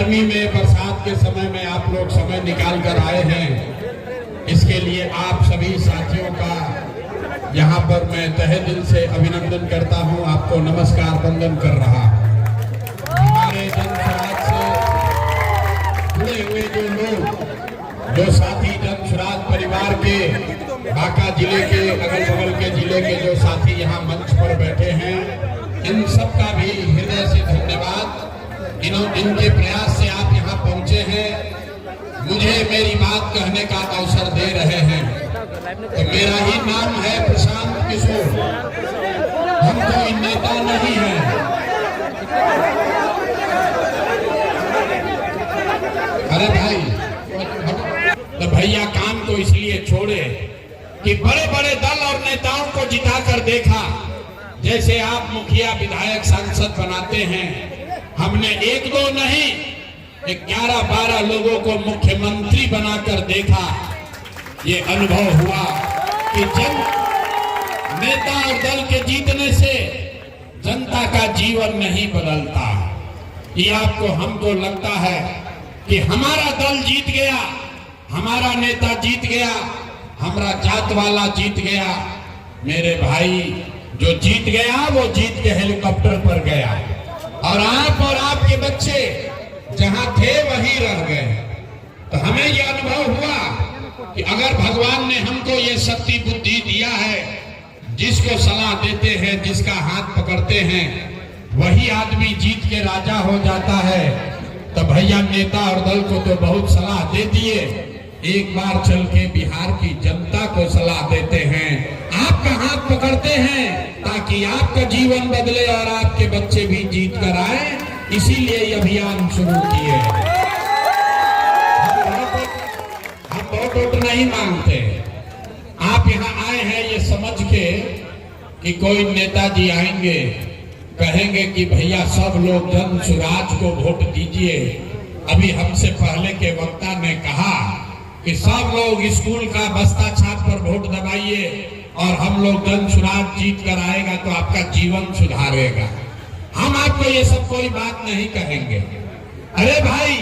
गर्मी में, बरसात के समय में आप लोग समय निकाल कर आए हैं, इसके लिए आप सभी साथियों का यहाँ पर मैं तहे दिल से अभिनंदन करता हूँ, आपको नमस्कार वंदन कर रहा हूँ। हमारे जनसुराज से जुड़े हुए जो लोग, जो साथी जनसुराज परिवार के, बांका जिले के, अगल बगल के जिले के जो साथी यहाँ मंच पर बैठे हैं, इन सबका भी हृदय से धन्यवाद। इनके प्रयास से आप यहाँ पहुँचे हैं, मुझे मेरी बात कहने का अवसर दे रहे हैं। तो मेरा ही नाम है प्रशांत किशोर, हम कोई नेता नहीं है। अरे भाई, तो भैया काम तो इसलिए छोड़े कि बड़े बड़े दल और नेताओं को जिताकर देखा, जैसे आप मुखिया विधायक सांसद बनाते हैं, हमने एक दो नहीं 11-12 लोगों को मुख्यमंत्री बनाकर देखा। ये अनुभव हुआ कि जन नेता और दल के जीतने से जनता का जीवन नहीं बदलता। ये आपको, हमको लगता है कि हमारा दल जीत गया, हमारा नेता जीत गया, हमारा जात वाला जीत गया। मेरे भाई, जो जीत गया वो जीत के हेलीकॉप्टर पर गया, और आप और आपके बच्चे जहां थे वहीं रह गए। तो हमें यह अनुभव हुआ कि अगर भगवान ने हमको ये शक्ति बुद्धि दिया है, जिसको सलाह देते हैं, जिसका हाथ पकड़ते हैं, वही आदमी जीत के राजा हो जाता है। तो भैया नेता और दल को तो बहुत सलाह दे दिए, एक बार चल के बिहार की जनता को सलाह देते हैं, आपका हाथ पकड़ते हैं ताकि आपका जीवन बदले और आपके बच्चे भी जीत कर आए। इसीलिए ये अभियान शुरू किए। हम वोट नहीं मांगते, आप यहाँ आए हैं ये समझ के कि कोई नेताजी आएंगे, कहेंगे कि भैया सब लोग जनसुराज को वोट दीजिए। अभी हमसे पहले के वक्ता ने कहा कि सब लोग स्कूल का बस्ता छाप पर वोट दबाइए और हम लोग जनसुराज जीत कर आएगा तो आपका जीवन सुधारेगा। हम आपको ये सब कोई बात नहीं कहेंगे। अरे भाई,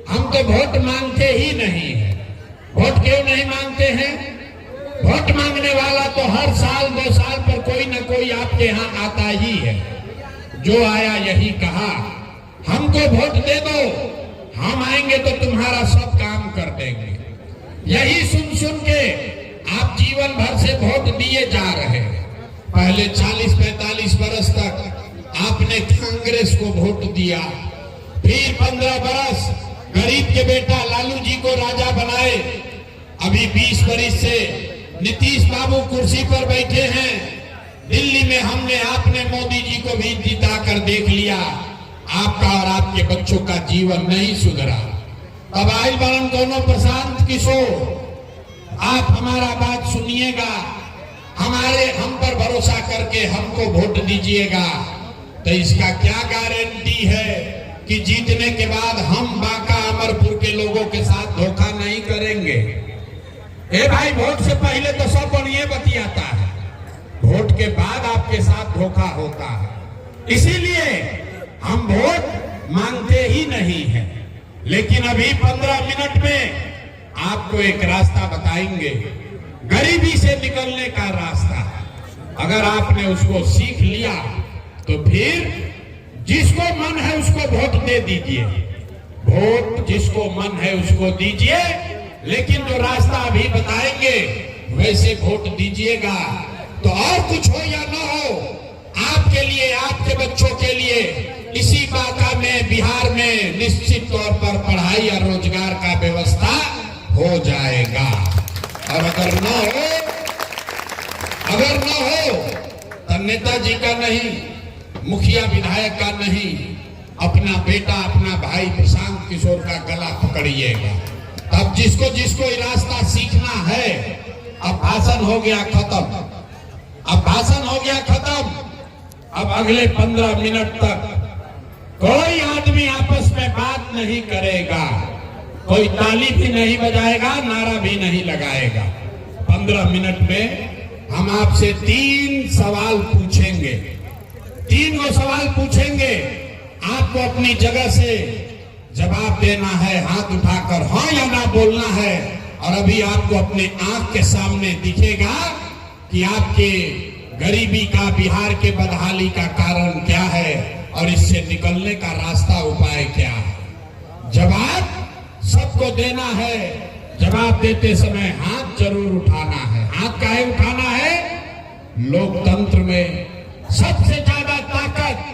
हम तो वोट मांगते ही नहीं है। वोट क्यों नहीं मांगते हैं? वोट मांगने वाला तो हर साल 2 साल पर कोई ना कोई आपके यहाँ आता ही है। जो आया यही कहा, हमको वोट दे दो, हम आएंगे तो तुम्हारा सब काम कर देंगे। यही सुन सुन के आप जीवन भर से वोट दिए जा रहे हैं। पहले 40-45 बरस तक आपने कांग्रेस को वोट दिया, फिर 15 बरस गरीब के बेटा लालू जी को राजा बनाए, अभी 20 बरस से नीतीश बाबू कुर्सी पर बैठे हैं। दिल्ली में हमने आपने मोदी जी को भी जिता कर देख लिया, आपका और आपके बच्चों का जीवन नहीं सुधरा। अब आइल बरन दोनों प्रशांत किशोर, आप हमारा बात सुनिएगा, हम पर भरोसा करके हमको वोट दीजिएगा। तो इसका क्या गारंटी है कि जीतने के बाद हम बांका अमरपुर के लोगों के साथ धोखा नहीं करेंगे? ए भाई, वोट से पहले तो सब बढ़िया बतियाता है, वोट के बाद आपके साथ धोखा होता है। इसीलिए हम वोट मांगते ही नहीं है। लेकिन अभी 15 मिनट में आपको एक रास्ता बताएंगे, गरीबी से निकलने का रास्ता। अगर आपने उसको सीख लिया तो फिर जिसको मन है उसको वोट दे दीजिए, वोट जिसको मन है उसको दीजिए, लेकिन जो रास्ता अभी बताएंगे वैसे वोट दीजिएगा। तो और कुछ हो या ना हो, आपके लिए, आपके बच्चों के लिए इसी बांका में, बिहार में निश्चित तौर पर पढ़ाई और रोजगार का व्यवस्था हो जाएगा। और अगर न हो तो नेताजी का नहीं, मुखिया विधायक का नहीं, अपना बेटा, अपना भाई प्रशांत किशोर का गला पकड़िएगा। अब जिसको जिसको रास्ता सीखना है, अब भाषण हो गया खत्म, अब भाषण हो गया खत्म। अब अगले 15 मिनट तक कोई आदमी आपस में बात नहीं करेगा, कोई ताली भी नहीं बजाएगा, नारा भी नहीं लगाएगा। 15 मिनट में हम आपसे 3 सवाल पूछेंगे, 3 सवाल पूछेंगे। आपको अपनी जगह से जवाब देना है हाथ उठाकर, हाँ या ना बोलना है। और अभी आपको अपने आंख के सामने दिखेगा कि आपके गरीबी का, बिहार के बदहाली का कारण क्या है और इससे निकलने का रास्ता, उपाय क्या है। जवाब सबको देना है। जवाब देते समय हाथ जरूर उठाना है। हाथ काहे उठाना है? लोकतंत्र में सबसे ज्यादा ताकत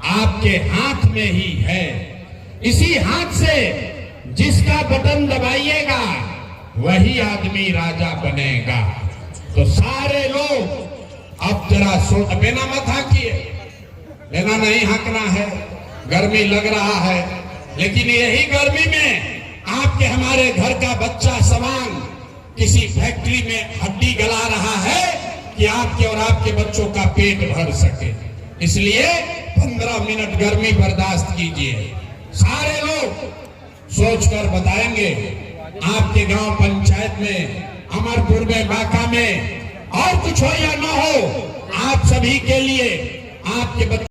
आपके हाथ में ही है। इसी हाथ से जिसका बटन दबाइएगा वही आदमी राजा बनेगा। तो सारे लोग अब जरा सोच, बिना मत हाकिए, बिना नहीं हाकना है, गर्मी लग रहा है, लेकिन यही गर्मी में आपके हमारे घर का बच्चा सवांग किसी फैक्ट्री में हड्डी गला रहा है कि आपके और आपके बच्चों का पेट भर सके। इसलिए 15 मिनट गर्मी बर्दाश्त कीजिए। सारे लोग सोचकर बताएंगे आपके गांव पंचायत में, अमरपुर में, बांका में, और कुछ हो या ना हो, आप सभी के लिए आपके बच्चे